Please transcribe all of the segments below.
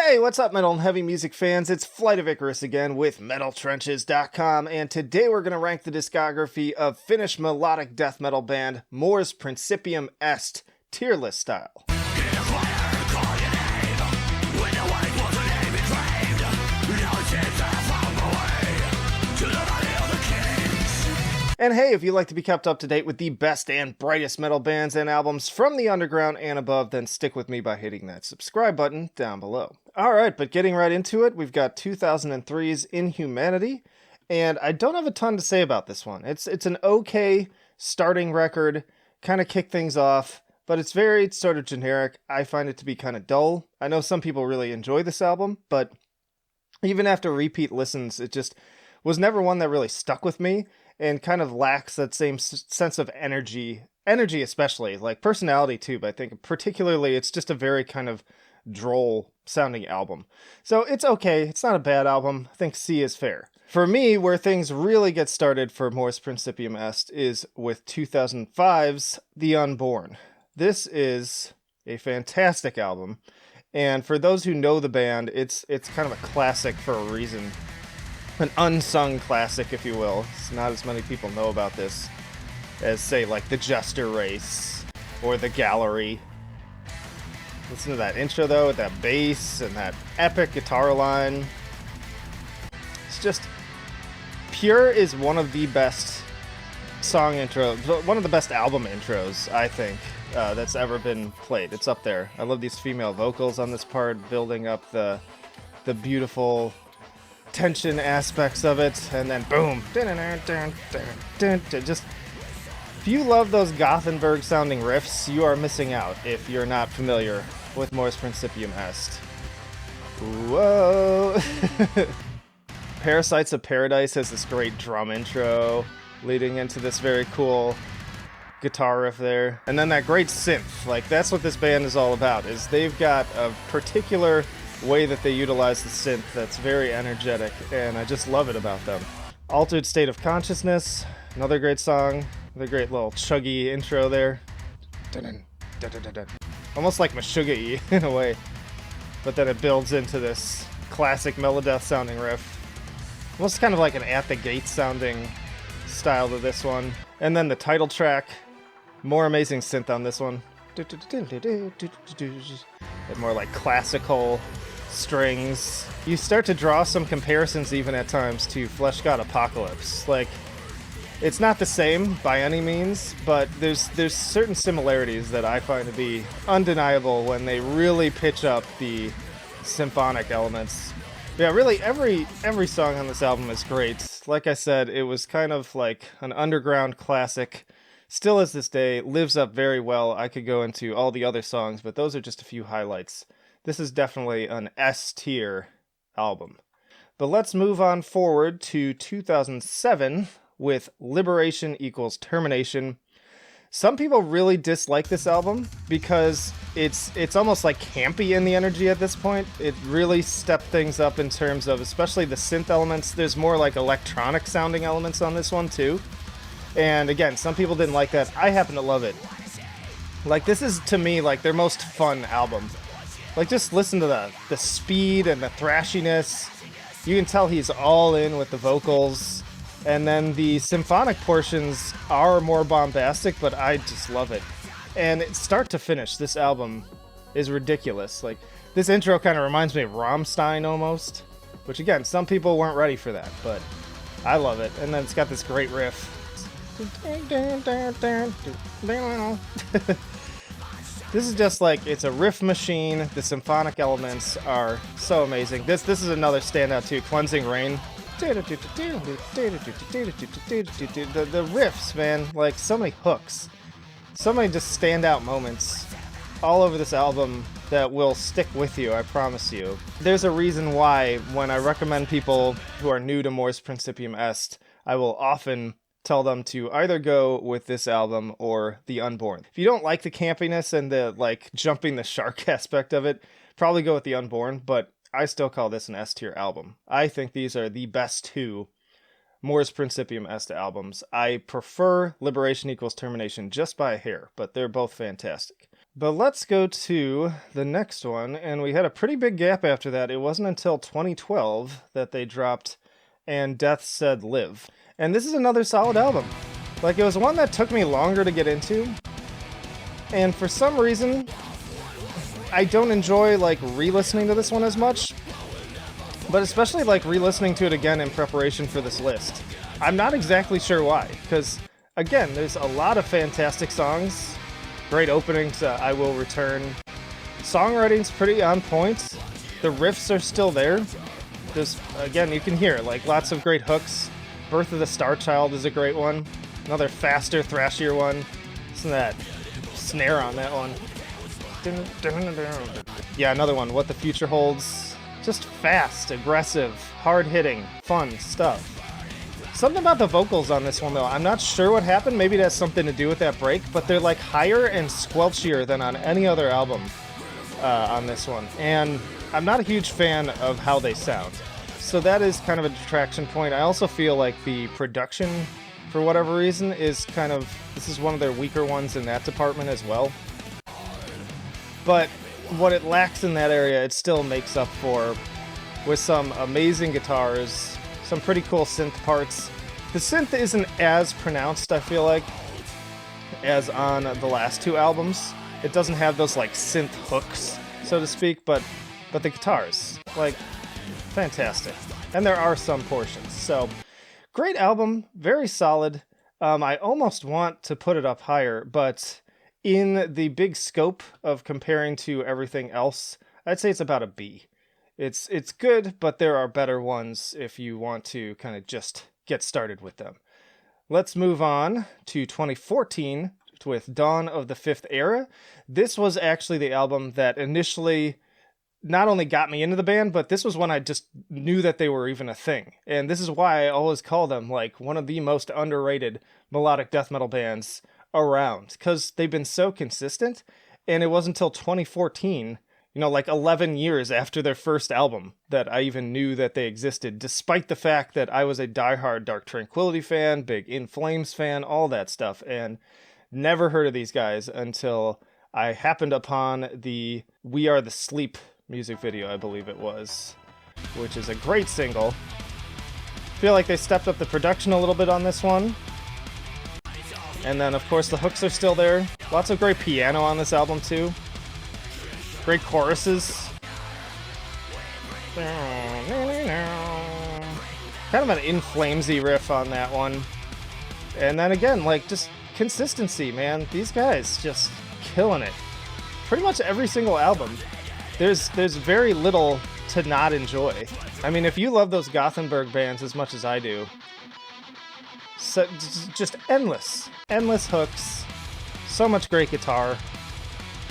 Hey, what's up, metal and heavy music fans? It's Flight of Icarus again with MetalTrenches.com, and today we're going to rank the discography of Finnish melodic death metal band MORS Principium EST, tier list style. And hey, if you'd like to be kept up to date with the best and brightest metal bands and albums from the underground and above, then stick with me by hitting that subscribe button down below. Alright, but getting right into it, we've got 2003's Inhumanity, and I don't have a ton to say about this one. It's an okay starting record, kind of kick things off, but it's very sort of generic. I find it to be kind of dull. I know some people really enjoy this album, but even after repeat listens, it just was never one that really stuck with me, and kind of lacks that same sense of energy especially, like personality too, but I think particularly it's just a very kind of droll sounding album. So it's okay, it's not a bad album, I think C is fair. For me, where things really get started for MORS Principium Est is with 2005's The Unborn. This is a fantastic album, and for those who know the band, it's kind of a classic for a reason. An unsung classic, if you will. It's not as many people know about this as, say, like The Jester Race or The Gallery. Listen to that intro, though, with that bass and that epic guitar line. It's just... Pure is one of the best song intros, one of the best album intros, I think, that's ever been played. It's up there. I love these female vocals on this part, building up the beautiful tension aspects of it, and then boom. Just, if you love those Gothenburg sounding riffs, you are missing out if you're not familiar with MORS Principium Est. Whoa. Parasites of Paradise has this great drum intro leading into this very cool guitar riff there, and then that great synth. Like, that's what this band is all about, is they've got a particular way that they utilize the synth that's very energetic, and I just love it about them. Altered State of Consciousness, another great song, another great little chuggy intro there. Almost like Meshuggah-y in a way, but then it builds into this classic Melodeath sounding riff. Almost kind of like an At the Gate sounding style to this one. And then the title track, more amazing synth on this one. And more like classical strings. You start to draw some comparisons even at times to Flesh God Apocalypse. Like, it's not the same by any means, but there's certain similarities that I find to be undeniable when they really pitch up the symphonic elements. Yeah, really every song on this album is great. Like I said, it was kind of like an underground classic. Still as this day, lives up very well. I could go into all the other songs, but those are just a few highlights. This is definitely an S-tier album. But let's move on forward to 2007 with Liberation equals Termination. Some people really dislike this album because it's almost like campy in the energy at this point. It really stepped things up in terms of, especially the synth elements. There's more like electronic sounding elements on this one too. And again, some people didn't like that. I happen to love it. Like, this is, to me, like their most fun album. Like, just listen to the speed and the thrashiness. You can tell he's all in with the vocals. And then the symphonic portions are more bombastic, but I just love it. And start to finish, this album is ridiculous. Like, this intro kind of reminds me of Rammstein almost. Which, again, some people weren't ready for that, but I love it. And then it's got this great riff. This is just like, it's a riff machine. The symphonic elements are so amazing. This is another standout too, Cleansing Rain. The riffs, man, like so many hooks. So many just standout moments all over this album that will stick with you, I promise you. There's a reason why when I recommend people who are new to MORS Principium Est, I will often tell them to either go with this album or The Unborn. If you don't like the campiness and the like jumping the shark aspect of it, probably go with The Unborn, but I still call this an S-tier album. I think these are the best two MORS Principium Est albums. I prefer Liberation equals Termination just by a hair, but they're both fantastic. But let's go to the next one, and we had a pretty big gap after that. It wasn't until 2012 that they dropped And Death Said Live. And this is another solid album. Like, it was one that took me longer to get into, and for some reason, I don't enjoy, like, re-listening to this one as much, but especially, like, re-listening to it again in preparation for this list. I'm not exactly sure why, because, again, there's a lot of fantastic songs. Great opening to I Will Return. Songwriting's pretty on point. The riffs are still there. There's, again, you can hear, like, lots of great hooks. Birth of the Star Child is a great one. Another faster, thrashier one. Isn't that snare on that one? Yeah, another one. What the Future Holds. Just fast, aggressive, hard-hitting, fun stuff. Something about the vocals on this one, though. I'm not sure what happened. Maybe it has something to do with that break, but they're like higher and squelchier than on any other album on this one. And I'm not a huge fan of how they sound. So that is kind of a detraction point. I also feel like the production, for whatever reason, is kind of... This is one of their weaker ones in that department as well. But what it lacks in that area, it still makes up for with some amazing guitars, some pretty cool synth parts. The synth isn't as pronounced, I feel like, as on the last two albums. It doesn't have those, like, synth hooks, so to speak, but the guitars, like, fantastic. And there are some portions. So, great album, very solid. I almost want to put it up higher, but in the big scope of comparing to everything else, I'd say it's about a B. It's good, but there are better ones if you want to kind of just get started with them. Let's move on to 2014 with Dawn of the Fifth Era. This was actually the album that initially not only got me into the band, but this was when I just knew that they were even a thing. And this is why I always call them like one of the most underrated melodic death metal bands around, because they've been so consistent. And it wasn't until 2014, like 11 years after their first album, that I even knew that they existed, despite the fact that I was a diehard Dark Tranquillity fan, big In Flames fan, all that stuff, and never heard of these guys until I happened upon the We Are the Sleep music video, I believe it was, which is a great single. I feel like they stepped up the production a little bit on this one. And then, of course, the hooks are still there. Lots of great piano on this album, too. Great choruses. Kind of an In Flamesy riff on that one. And then again, like, just consistency, man. These guys just killing it. Pretty much every single album. There's very little to not enjoy. I mean, if you love those Gothenburg bands as much as I do, so just endless hooks, so much great guitar,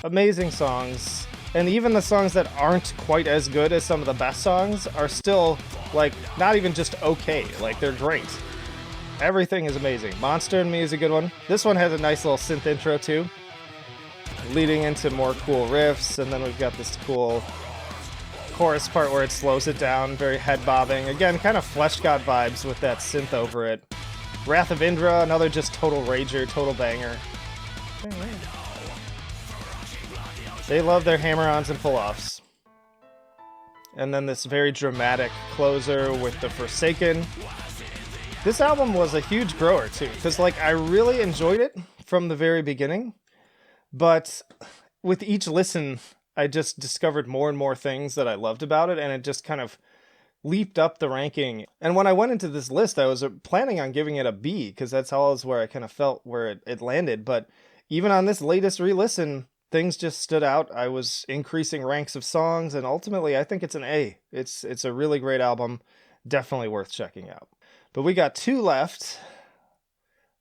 amazing songs, and even the songs that aren't quite as good as some of the best songs are still, like, not even just okay, like, they're great. Everything is amazing. Monster in Me is a good one. This one has a nice little synth intro too, leading into more cool riffs, and then we've got this cool chorus part where it slows it down, very head-bobbing. Again, kind of Flesh God vibes with that synth over it. Wrath of Indra, another just total rager, total banger. They love their hammer-ons and pull-offs. And then this very dramatic closer with The Forsaken. This album was a huge grower, too, because, like, I really enjoyed it from the very beginning. But with each listen, I just discovered more and more things that I loved about it, and it just kind of leaped up the ranking. And when I went into this list, I was planning on giving it a B, because that's always where I kind of felt where it landed. But even on this latest re-listen, things just stood out. I was increasing ranks of songs, and ultimately, I think it's an A. It's a really great album, definitely worth checking out. But we got two left.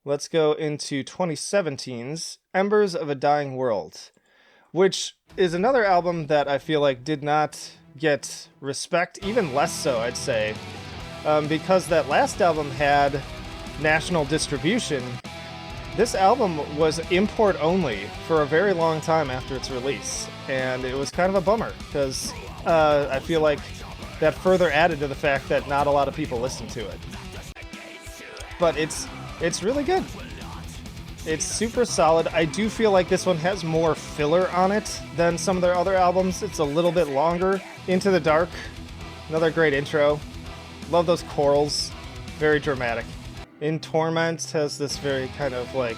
Let's go into 2017's Embers of a Dying World, which is another album that I feel like did not get respect, even less so, I'd say, because that last album had national distribution. This album was import only for a very long time after its release, and it was kind of a bummer, because I feel like that further added to the fact that not a lot of people listened to it. But it's really good. It's super solid. I do feel like this one has more filler on it than some of their other albums. It's a little bit longer. Into the Dark, another great intro. Love those chorals, very dramatic. In Torment has this very kind of like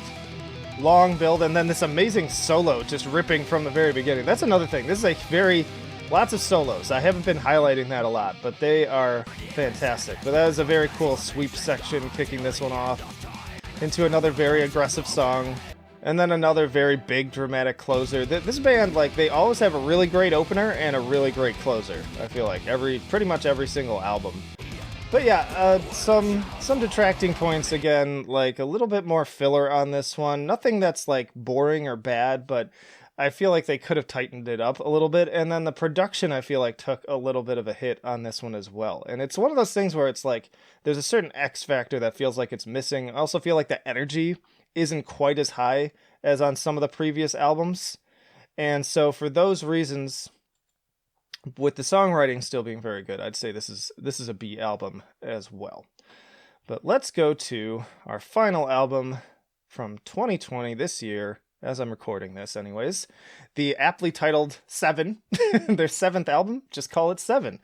long build, and then this amazing solo just ripping from the very beginning. That's another thing. This is lots of solos. I haven't been highlighting that a lot, but they are fantastic. But that is a very cool sweep section kicking this one off into another very aggressive song, and then another very big dramatic closer. This band, like, they always have a really great opener and a really great closer, I feel like, pretty much every single album. But yeah, some detracting points again, like a little bit more filler on this one. Nothing that's like boring or bad, but I feel like they could have tightened it up a little bit. And then the production, I feel like, took a little bit of a hit on this one as well. And it's one of those things where it's like there's a certain X factor that feels like it's missing. I also feel like the energy isn't quite as high as on some of the previous albums. And so for those reasons, with the songwriting still being very good, I'd say this is a B album as well. But let's go to our final album from 2020 this year, as I'm recording this anyways. The aptly titled Seven, their 7th album, just call it Seven.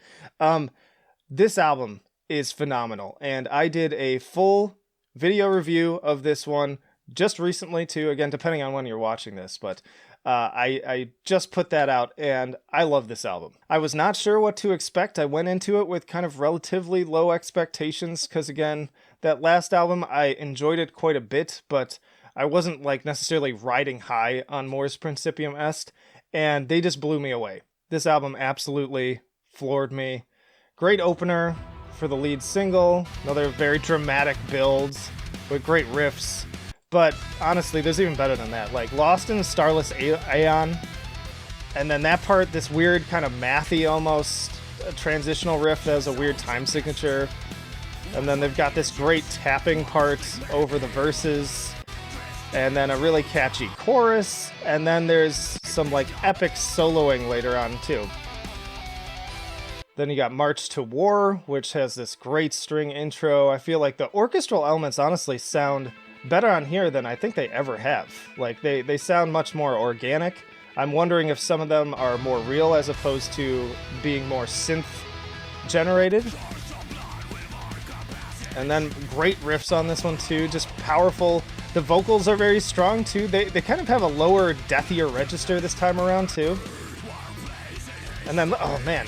This album is phenomenal, and I did a full video review of this one just recently too, again, depending on when you're watching this, but I just put that out, and I love this album. I was not sure what to expect. I went into it with kind of relatively low expectations, because again, that last album, I enjoyed it quite a bit, but I wasn't like necessarily riding high on MORS Principium Est, and they just blew me away. This album absolutely floored me. Great opener for the lead single, another very dramatic builds with great riffs. But honestly, there's even better than that. Like Lost in a Starless Aeon, and then that part, this weird kind of mathy almost transitional riff that has a weird time signature. And then they've got this great tapping part over the verses, and then a really catchy chorus, and then there's some like epic soloing later on too. Then you got March to War, which has this great string intro. I feel like the orchestral elements honestly sound better on here than I think they ever have. Like they sound much more organic. I'm wondering if some of them are more real as opposed to being more synth generated. And then great riffs on this one too, just powerful. The vocals are very strong too. They kind of have a lower, deathier register this time around too. And then, oh man,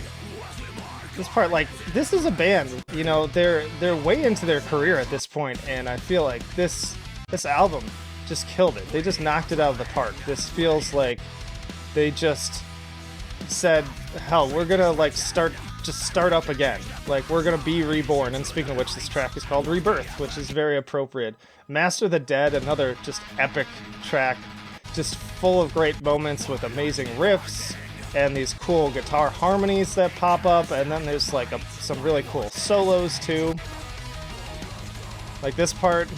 this part, like, this is a band, you know, they're way into their career at this point, and I feel like this album just killed it. They just knocked it out of the park. This feels like they just said, hell, we're gonna like start up again. Like, we're gonna be reborn. And speaking of which, this track is called Rebirth, which is very appropriate. Master the Dead, another just epic track, just full of great moments with amazing riffs and these cool guitar harmonies that pop up, and then there's like some really cool solos too. Like this part,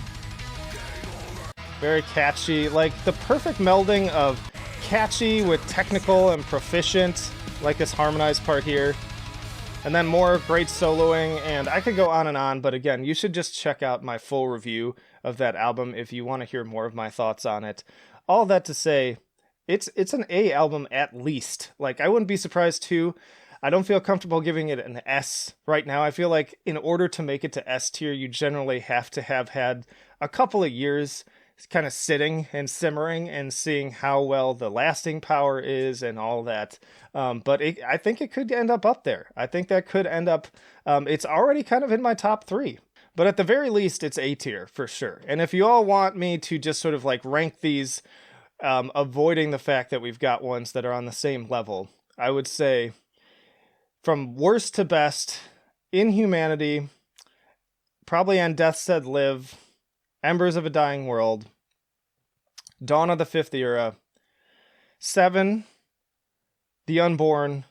very catchy, like the perfect melding of catchy with technical and proficient, like this harmonized part here. And then more great soloing, and I could go on, but again, you should just check out my full review of that album if you want to hear more of my thoughts on it. All that to say, it's an A album at least. Like, I wouldn't be surprised too. I don't feel comfortable giving it an S right now. I feel like in order to make it to S tier, you generally have to have had a couple of years kind of sitting and simmering and seeing how well the lasting power is and all that. But I think it could end up there. I think that could end up, it's already kind of in my top 3. But at the very least, it's A tier for sure. And if you all want me to just sort of like rank these, avoiding the fact that we've got ones that are on the same level, I would say from worst to best, Inhumanity, probably On Death Said Live, Embers of a Dying World, Dawn of the Fifth Era, Seven, The Unborn,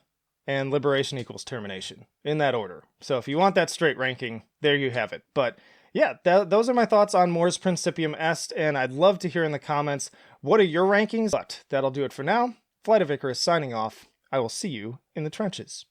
and Liberation equals Termination, in that order. So if you want that straight ranking, there you have it. But yeah, those are my thoughts on MORS Principium Est, and I'd love to hear in the comments, what are your rankings? But that'll do it for now. Flight of Icarus signing off. I will see you in the trenches.